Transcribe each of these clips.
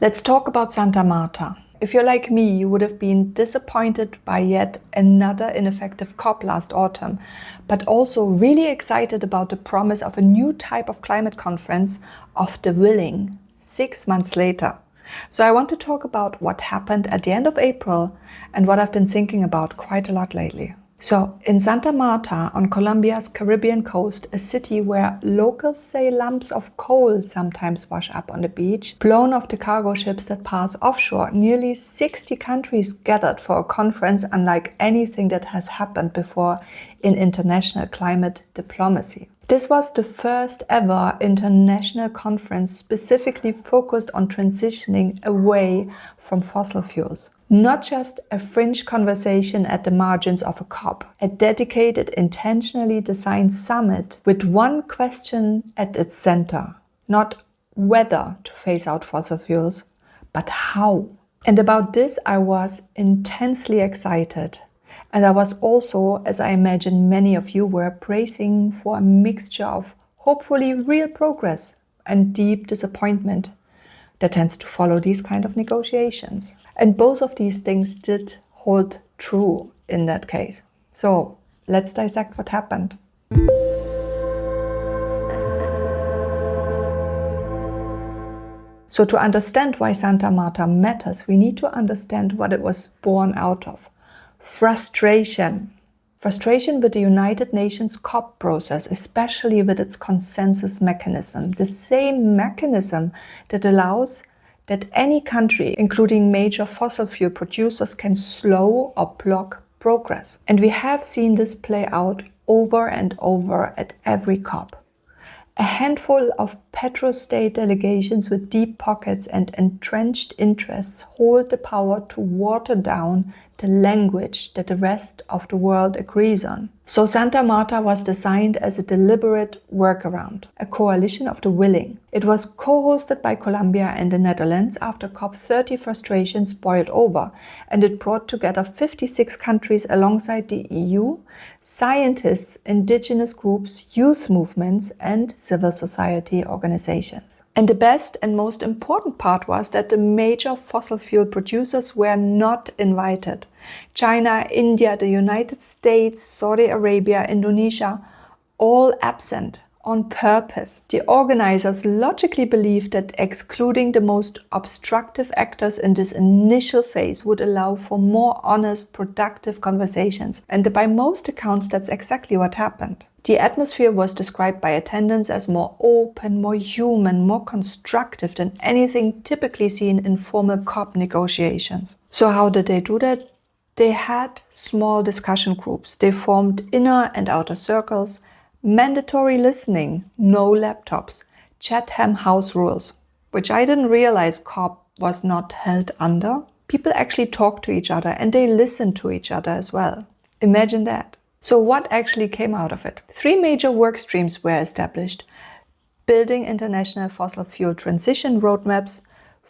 Let's talk about Santa Marta. If you're like me, you would have been disappointed by yet another ineffective COP last autumn, but also really excited about the promise of a new type of climate conference of the willing 6 months later. So I want to talk about what happened at the end of April and what I've been thinking about quite a lot lately. So in Santa Marta on Colombia's Caribbean coast, a city where locals say lumps of coal sometimes wash up on the beach, blown off the cargo ships that pass offshore, nearly 60 countries gathered for a conference unlike anything that has happened before in international climate diplomacy. This was the first ever international conference specifically focused on transitioning away from fossil fuels. Not just a fringe conversation at the margins of a COP, a dedicated, intentionally designed summit with one question at its center. Not whether to phase out fossil fuels, but how. And about this I was intensely excited. And I was also, as I imagine many of you were, bracing for a mixture of hopefully real progress and deep disappointment that tends to follow these kind of negotiations. And both of these things did hold true in that case. So let's dissect what happened. So to understand why Santa Marta matters, we need to understand what it was born out of. Frustration. Frustration with the United Nations COP process, especially with its consensus mechanism, the same mechanism that allows that any country, including major fossil fuel producers, can slow or block progress. And we have seen this play out over and over at every COP. A handful of petrostate delegations with deep pockets and entrenched interests hold the power to water down the language that the rest of the world agrees on. So Santa Marta was designed as a deliberate workaround, a coalition of the willing. It was co-hosted by Colombia and the Netherlands after COP30 frustrations boiled over, and it brought together 56 countries alongside the EU, scientists, indigenous groups, youth movements, and civil society organizations. And the best and most important part was that the major fossil fuel producers were not invited. China, India, the United States, Saudi Arabia, Indonesia, all absent on purpose. The organizers logically believed that excluding the most obstructive actors in this initial phase would allow for more honest, productive conversations. And by most accounts, that's exactly what happened. The atmosphere was described by attendants as more open, more human, more constructive than anything typically seen in formal COP negotiations. So how did they do that? They had small discussion groups. They formed inner and outer circles, mandatory listening, no laptops, Chatham House rules, which I didn't realize COP was not held under. People actually talk to each other and they listen to each other as well. Imagine that. So what actually came out of it? 3 major work streams were established: building international fossil fuel transition roadmaps,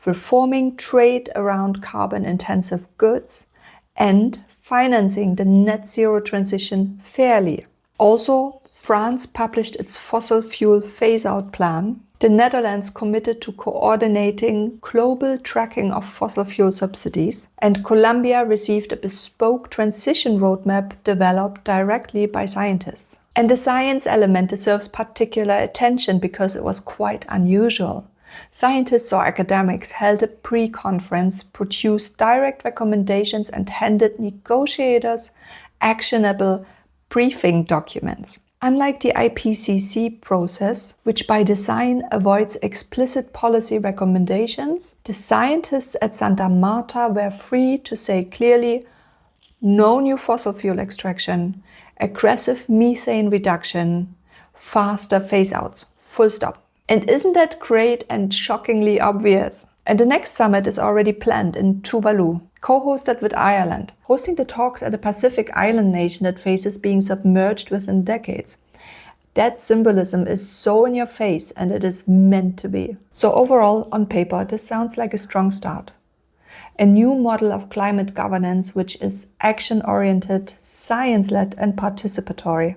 reforming trade around carbon-intensive goods, and financing the net zero transition fairly. Also, France published its fossil fuel phase-out plan. The Netherlands committed to coordinating global tracking of fossil fuel subsidies, and Colombia received a bespoke transition roadmap developed directly by scientists. And the science element deserves particular attention because it was quite unusual. Scientists or academics held a pre-conference, produced direct recommendations, and handed negotiators actionable briefing documents. Unlike the IPCC process, which by design avoids explicit policy recommendations, the scientists at Santa Marta were free to say clearly, no new fossil fuel extraction, aggressive methane reduction, faster phase-outs, full stop. And isn't that great and shockingly obvious? And the next summit is already planned in Tuvalu, co-hosted with Ireland, hosting the talks at a Pacific island nation that faces being submerged within decades. That symbolism is so in your face, and it is meant to be. So overall, on paper, this sounds like a strong start. A new model of climate governance which is action-oriented, science-led and participatory.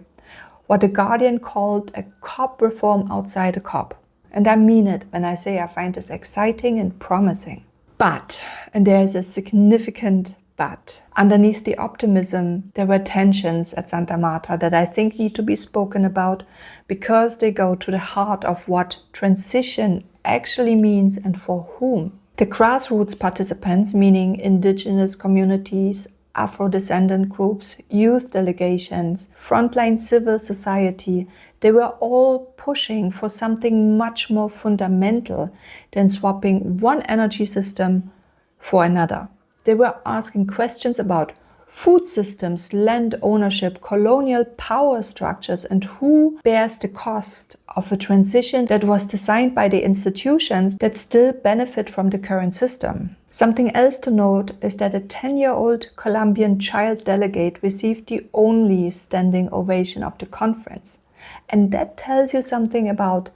What The Guardian called a COP reform outside a COP. And I mean it when I say I find this exciting and promising. But, and there is a significant but, underneath the optimism, there were tensions at Santa Marta that I think need to be spoken about because they go to the heart of what transition actually means and for whom. The grassroots participants, meaning indigenous communities, Afro-descendant groups, youth delegations, frontline civil society, they were all pushing for something much more fundamental than swapping one energy system for another. They were asking questions about food systems, land ownership, colonial power structures, and who bears the cost of a transition that was designed by the institutions that still benefit from the current system. Something else to note is that a 10-year-old Colombian child delegate received the only standing ovation of the conference. And that tells you something about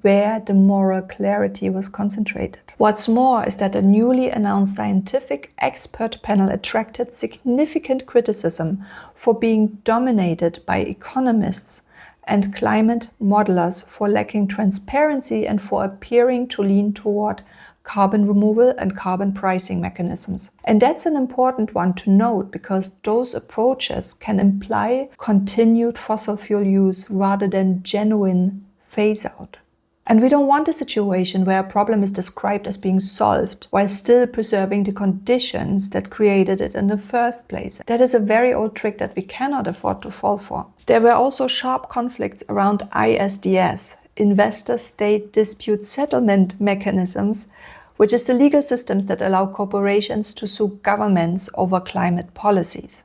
where the moral clarity was concentrated. What's more is that a newly announced scientific expert panel attracted significant criticism for being dominated by economists and climate modelers, for lacking transparency and for appearing to lean toward carbon removal and carbon pricing mechanisms. And that's an important one to note because those approaches can imply continued fossil fuel use rather than genuine phase out. And we don't want a situation where a problem is described as being solved while still preserving the conditions that created it in the first place. That is a very old trick that we cannot afford to fall for. There were also sharp conflicts around ISDS, investor-state dispute settlement mechanisms, which is the legal systems that allow corporations to sue governments over climate policies.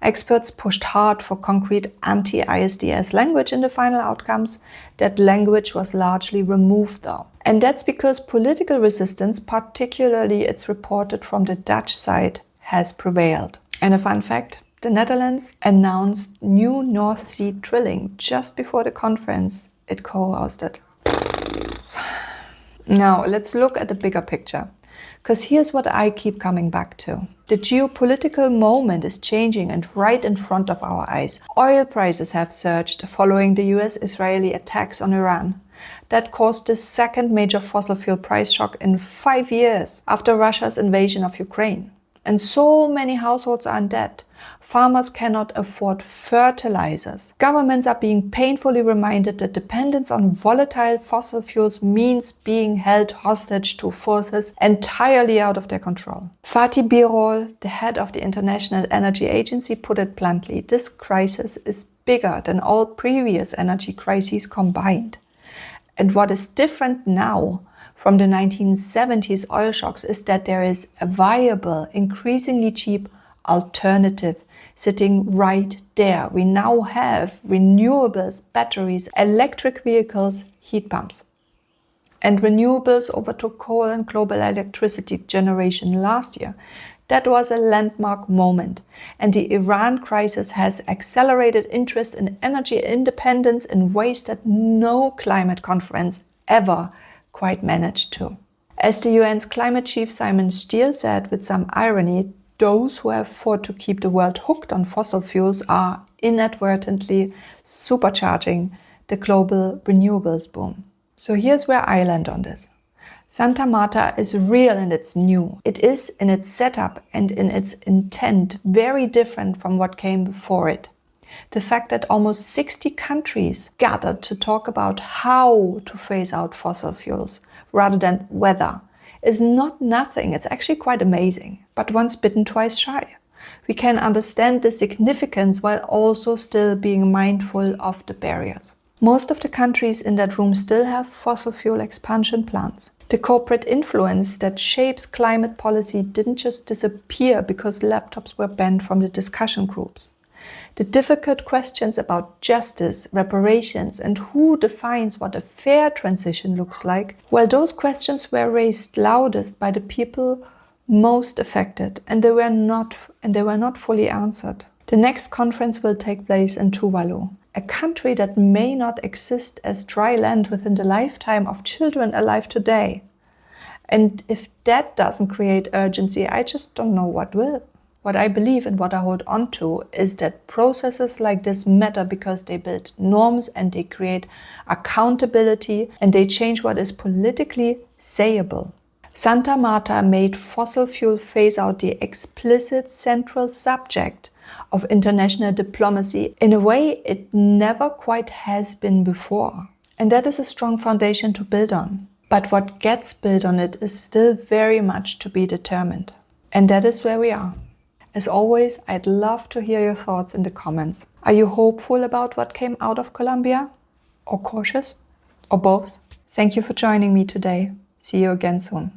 Experts pushed hard for concrete anti-ISDS language in the final outcomes. That language was largely removed though. And that's because political resistance, particularly it's reported from the Dutch side, has prevailed. And a fun fact, the Netherlands announced new North Sea drilling just before the conference it co-hosted. Now let's look at the bigger picture. Because here's what I keep coming back to. The geopolitical moment is changing and right in front of our eyes. Oil prices have surged following the US-Israeli attacks on Iran. That caused the second major fossil fuel price shock in 5 years after Russia's invasion of Ukraine. And so many households are in debt. Farmers cannot afford fertilizers. Governments are being painfully reminded that dependence on volatile fossil fuels means being held hostage to forces entirely out of their control. Fatih Birol, the head of the International Energy Agency, put it bluntly, this crisis is bigger than all previous energy crises combined. And what is different now from the 1970s oil shocks is that there is a viable, increasingly cheap alternative sitting right there. We now have renewables, batteries, electric vehicles, heat pumps. And renewables overtook coal and global electricity generation last year. That was a landmark moment. And the Iran crisis has accelerated interest in energy independence in ways that no climate conference ever quite managed to. As the UN's climate chief Simon Steele said with some irony, those who have fought to keep the world hooked on fossil fuels are inadvertently supercharging the global renewables boom. So here's where I land on this. Santa Marta is real and it's new. It is in its setup and in its intent very different from what came before it. The fact that almost 60 countries gathered to talk about how to phase out fossil fuels rather than whether is not nothing. It's actually quite amazing. But once bitten, twice shy. We can understand the significance while also still being mindful of the barriers. Most of the countries in that room still have fossil fuel expansion plans. The corporate influence that shapes climate policy didn't just disappear because laptops were banned from the discussion groups. The difficult questions about justice, reparations, and who defines what a fair transition looks like, well, those questions were raised loudest by the people most affected, and they were not fully answered. The next conference will take place in Tuvalu, a country that may not exist as dry land within the lifetime of children alive today. And if that doesn't create urgency, I just don't know what will. What I believe and what I hold on to is that processes like this matter because they build norms and they create accountability and they change what is politically sayable. Santa Marta made fossil fuel phase out the explicit central subject of international diplomacy in a way it never quite has been before. And that is a strong foundation to build on. But what gets built on it is still very much to be determined. And that is where we are. As always, I'd love to hear your thoughts in the comments. Are you hopeful about what came out of Colombia? Or cautious? Or both? Thank you for joining me today. See you again soon.